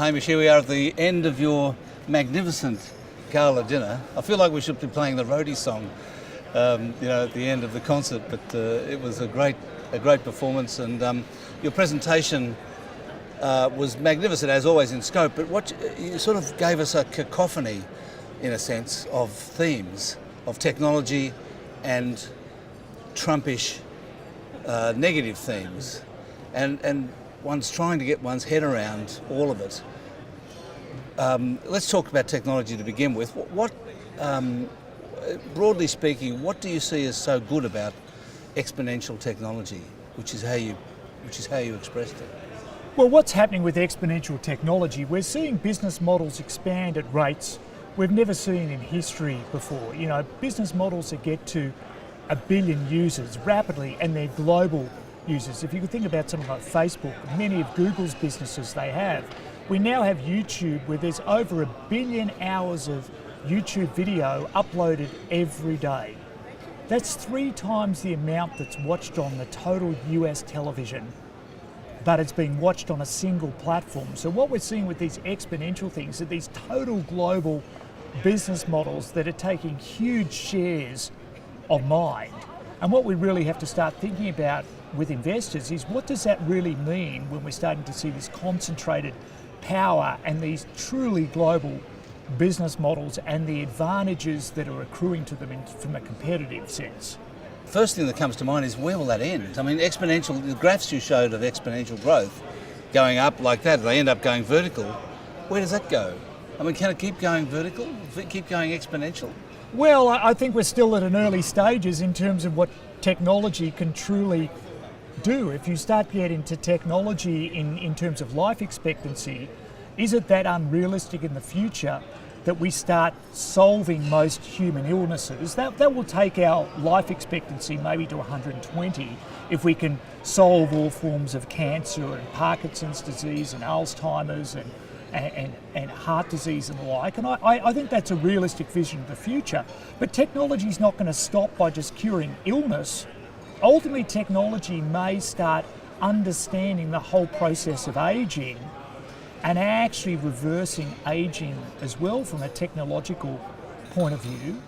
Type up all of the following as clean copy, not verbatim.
Hamish, here we are at the end of your magnificent gala dinner. I feel like we should be playing the roadie song, at the end of the concert. But it was a great performance, and your presentation was magnificent as always in scope. But what you sort of gave us a cacophony, in a sense, of themes of technology and Trumpish negative themes, and one's trying to get one's head around all of it. Let's talk about technology to begin with. What broadly speaking, what do you see as so good about exponential technology, which is how you expressed it? Well, what's happening with exponential technology, we're seeing business models expand at rates we've never seen in history before. Business models that get to 1 billion users rapidly, and they're global users. If you could think about something like Facebook, many of Google's businesses they have. We now have YouTube, where there's over 1 billion hours of YouTube video uploaded every day. That's 3 times the amount that's watched on the total US television, but it's being watched on a single platform. So what we're seeing with these exponential things are these total global business models that are taking huge shares of mind. And what we really have to start thinking about with investors is, what does that really mean when we're starting to see this concentrated power and these truly global business models and the advantages that are accruing to them from a competitive sense? First thing that comes to mind is, where will that end? I mean, the graphs you showed of exponential growth going up like that, they end up going vertical. Where does that go? I mean, can it keep going vertical, keep going exponential? Well, I think we're still at an early stages in terms of what technology can truly do. If you start getting to technology in terms of life expectancy, is it that unrealistic in the future that we start solving most human illnesses? That will take our life expectancy maybe to 120 if we can solve all forms of cancer and Parkinson's disease and Alzheimer's and heart disease and the like. And I think that's a realistic vision of the future. But technology is not going to stop by just curing illness. Ultimately, technology may start understanding the whole process of aging and actually reversing aging as well from a technological point of view.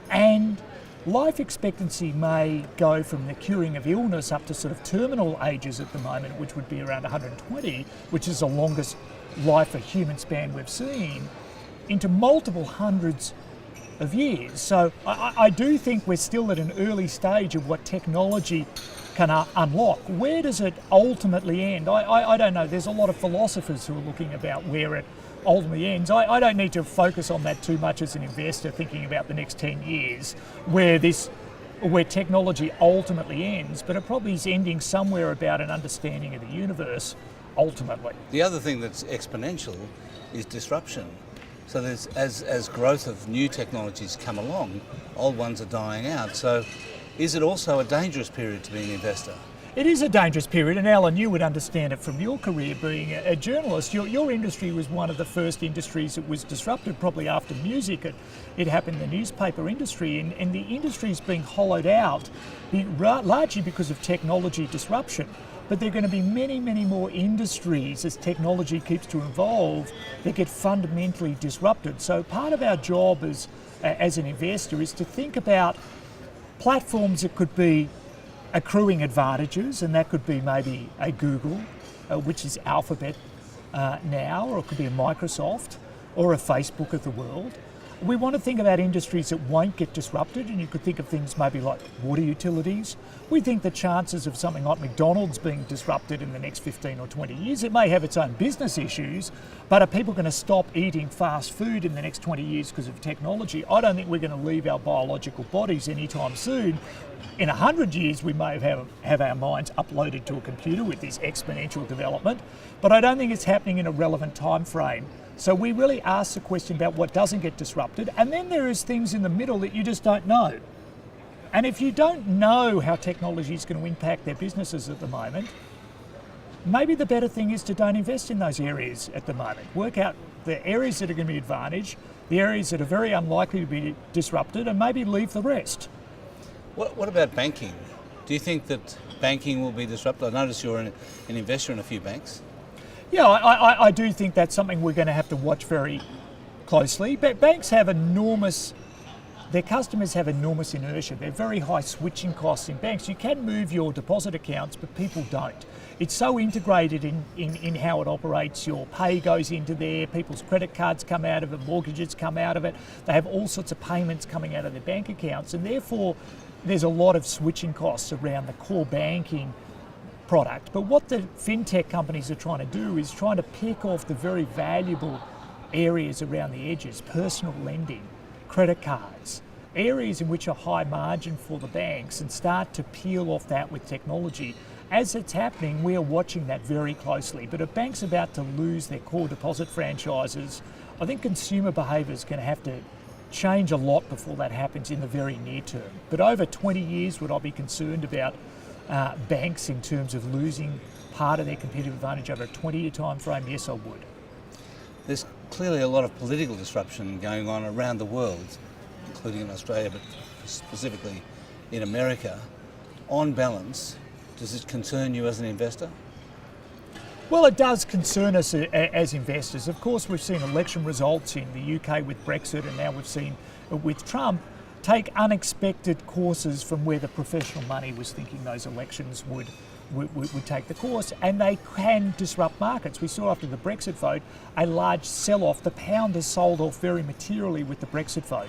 And life expectancy may go from the curing of illness up to sort of terminal ages at the moment, which would be around 120, which is the longest life a human span we've seen, into multiple hundreds of years. So I do think we're still at an early stage of what technology can unlock. Where does it ultimately end? I don't know. There's a lot of philosophers who are looking about where it ultimately ends. I don't need to focus on that too much as an investor thinking about the next 10 years where technology ultimately ends, but it probably is ending somewhere about an understanding of the universe ultimately. The other thing that's exponential is disruption. So as growth of new technologies come along, old ones are dying out. So is it also a dangerous period to be an investor? It is a dangerous period, and Alan, you would understand it from your career being a journalist. Your industry was one of the first industries that was disrupted, probably after music. It happened in the newspaper industry, and the industry is being hollowed out largely because of technology disruption. But there are going to be many, many more industries as technology keeps to evolve that get fundamentally disrupted. So part of our job as an investor is to think about platforms that could be accruing advantages, and that could be maybe a Google, which is Alphabet now, or it could be a Microsoft or a Facebook of the world. We want to think about industries that won't get disrupted, and you could think of things maybe like water utilities. We think the chances of something like McDonald's being disrupted in the next 15 or 20 years, it may have its own business issues, but are people going to stop eating fast food in the next 20 years because of technology? I don't think we're going to leave our biological bodies anytime soon. In 100 years, we may have our minds uploaded to a computer with this exponential development, but I don't think it's happening in a relevant time frame. So we really ask the question about what doesn't get disrupted, and then there is things in the middle that you just don't know. And if you don't know how technology is going to impact their businesses at the moment, maybe the better thing is to don't invest in those areas at the moment. Work out the areas that are going to be advantaged, the areas that are very unlikely to be disrupted, and maybe leave the rest. What about banking? Do you think that banking will be disrupted? I notice you're an investor in a few banks. Yeah, I do think that's something we're going to have to watch very closely. But banks have their customers have enormous inertia. They're very high switching costs in banks. You can move your deposit accounts, but people don't. It's so integrated in how it operates. Your pay goes into there, people's credit cards come out of it, mortgages come out of it. They have all sorts of payments coming out of their bank accounts, and therefore there's a lot of switching costs around the core banking product. But what the fintech companies are trying to do is trying to pick off the very valuable areas around the edges, personal lending, credit cards, areas in which are high margin for the banks, and start to peel off that with technology. As it's happening, we are watching that very closely. But if banks are about to lose their core deposit franchises, I think consumer behaviour is going to have to change a lot before that happens in the very near term. But over 20 years, would I be concerned about banks in terms of losing part of their competitive advantage over a 20-year time frame? Yes, I would. There's clearly a lot of political disruption going on around the world, including in Australia, but specifically in America. On balance, does it concern you as an investor? Well, it does concern us as investors. Of course, we've seen election results in the UK with Brexit, and now we've seen with Trump take unexpected courses from where the professional money was thinking those elections would take the course, and they can disrupt markets. We saw after the Brexit vote a large sell-off. The pound has sold off very materially with the Brexit vote.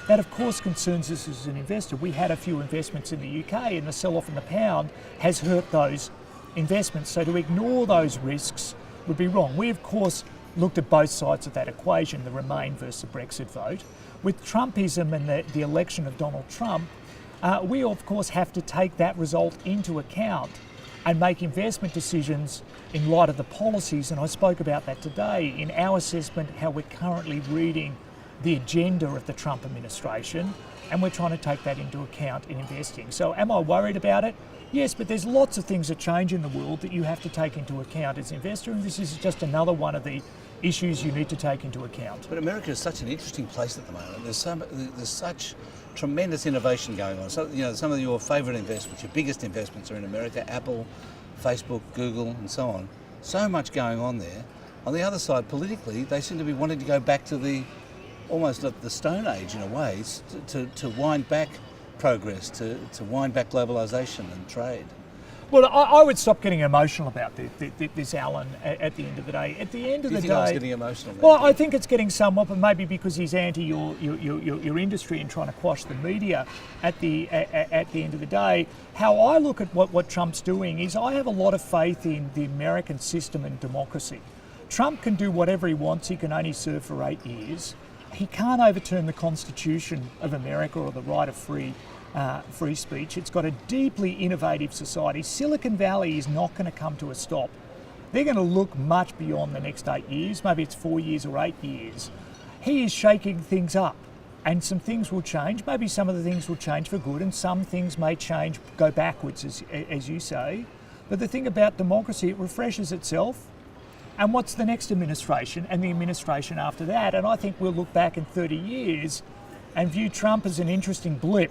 That of course concerns us as an investor. We had a few investments in the UK, and the sell-off in the pound has hurt those investments. So to ignore those risks would be wrong. We of course looked at both sides of that equation, the Remain versus the Brexit vote. With Trumpism and the election of Donald Trump, we of course have to take that result into account and make investment decisions in light of the policies, and I spoke about that today in our assessment, how we're currently reading the agenda of the Trump administration, and we're trying to take that into account in investing. So am I worried about it? Yes, but there's lots of things that change in the world that you have to take into account as an investor, and this is just another one of the issues you need to take into account. But America is such an interesting place at the moment. There's such tremendous innovation going on. So, some of your favourite investments, your biggest investments are in America: Apple, Facebook, Google, and so on. So much going on there. On the other side, politically, they seem to be wanting to go back to almost the Stone Age in a way, to wind back progress, to wind back globalisation and trade. Well, I would stop getting emotional about this, Alan, at the end of the day. At the end of the day... Do you think I was getting emotional? Well, I think it's getting somewhat, but maybe because he's anti your industry and trying to quash the media at the end of the day. How I look at what Trump's doing is I have a lot of faith in the American system and democracy. Trump can do whatever he wants. He can only serve for 8 years. He can't overturn the Constitution of America or the right of free speech. It's got a deeply innovative society. Silicon Valley is not going to come to a stop. They're going to look much beyond the next 8 years. Maybe it's 4 years or 8 years. He is shaking things up, and some things will change. Maybe some of the things will change for good, and some things may change, go backwards, as you say. But the thing about democracy, it refreshes itself. And what's the next administration and the administration after that? And I think we'll look back in 30 years and view Trump as an interesting blip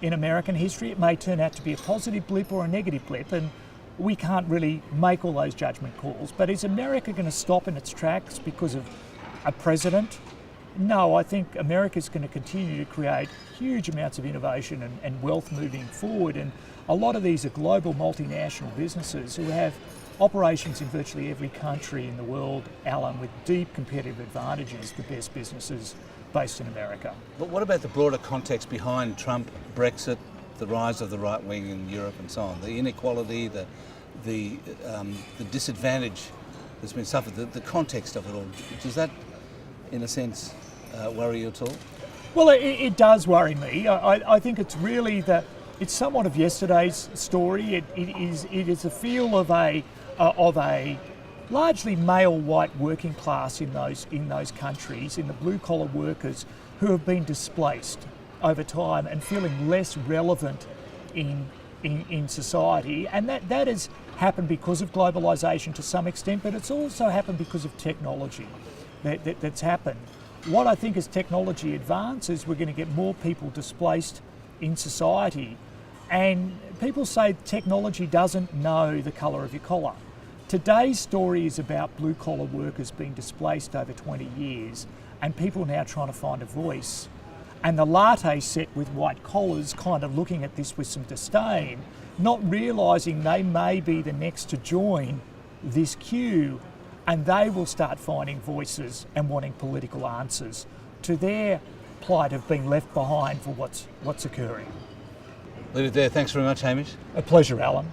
in American history. It may turn out to be a positive blip or a negative blip, and we can't really make all those judgment calls. But is America going to stop in its tracks because of a president? No, I think America's going to continue to create huge amounts of innovation and wealth moving forward. And a lot of these are global multinational businesses who have operations in virtually every country in the world, Alan, with deep competitive advantages, the best businesses based in America. But what about the broader context behind Trump, Brexit, the rise of the right wing in Europe and so on, the inequality, the disadvantage that's been suffered, the context of it all? Does that, in a sense, worry you at all? Well, it does worry me. I think it's really it's somewhat of yesterday's story. It is a feel of a largely male white working class in those countries, in the blue collar workers who have been displaced over time and feeling less relevant in society. And that has happened because of globalisation to some extent, but it's also happened because of technology that's happened. What I think as technology advances, we're going to get more people displaced in society. And people say technology doesn't know the colour of your collar. Today's story is about blue-collar workers being displaced over 20 years and people now trying to find a voice. And the latte set with white collars kind of looking at this with some disdain, not realising they may be the next to join this queue, and they will start finding voices and wanting political answers to their plight of being left behind for what's occurring. Leave it there. Thanks very much, Hamish. A pleasure, Alan.